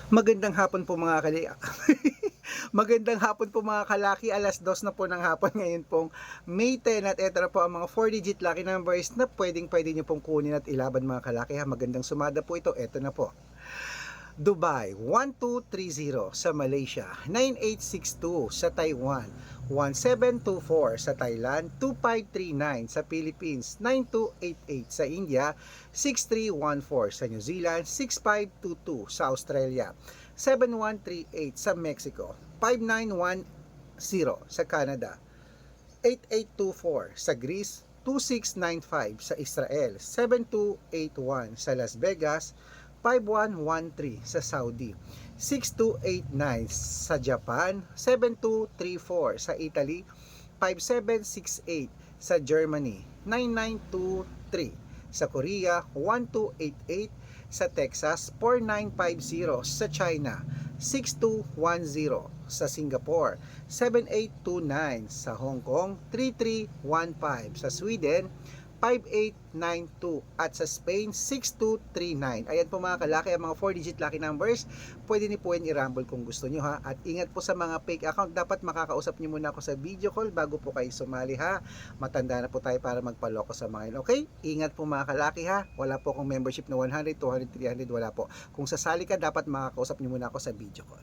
Magandang hapon po mga Magandang hapon po mga kalaki, 2:00 na po ng hapon ngayon pong May 10 at eto na po ang mga 4-digit lucky numbers na pwede nyo pong kunin at ilaban mga kalaki ha. Magandang sumada po ito, eto na po. Dubai 1230 sa Malaysia, 9862 sa Taiwan, 1724 sa Thailand, 2539 sa Philippines, 9288 sa India, 6314 sa New Zealand, 6522 sa Australia, 7138 sa Mexico, 5910 sa Canada, 8824 sa Greece, 2695 sa Israel, 7281 sa Las Vegas, 5113 sa Saudi, 6289 sa Japan, 7234 sa Italy, 5768 sa Germany, 9923 sa Korea, 1288 sa Texas, 4950 sa China, 6210 sa Singapore, 7829 sa Hong Kong, 3315 sa Sweden, 5892 at sa Spain 6239. Ayan po mga kalaki ang mga 4-digit lucky numbers. Pwede niyo po yan i-rumble kung gusto niyo ha. At ingat po sa mga fake account. Dapat makakausap niyo muna ako sa video call bago po kayo sumali ha. Matanda na po tayo para magpaloko sa mga yun. Okay? Ingat po mga kalaki ha. Wala po akong membership na 100, 200, 300. Wala po. Kung sasali ka, dapat makakausap niyo muna ako sa video call.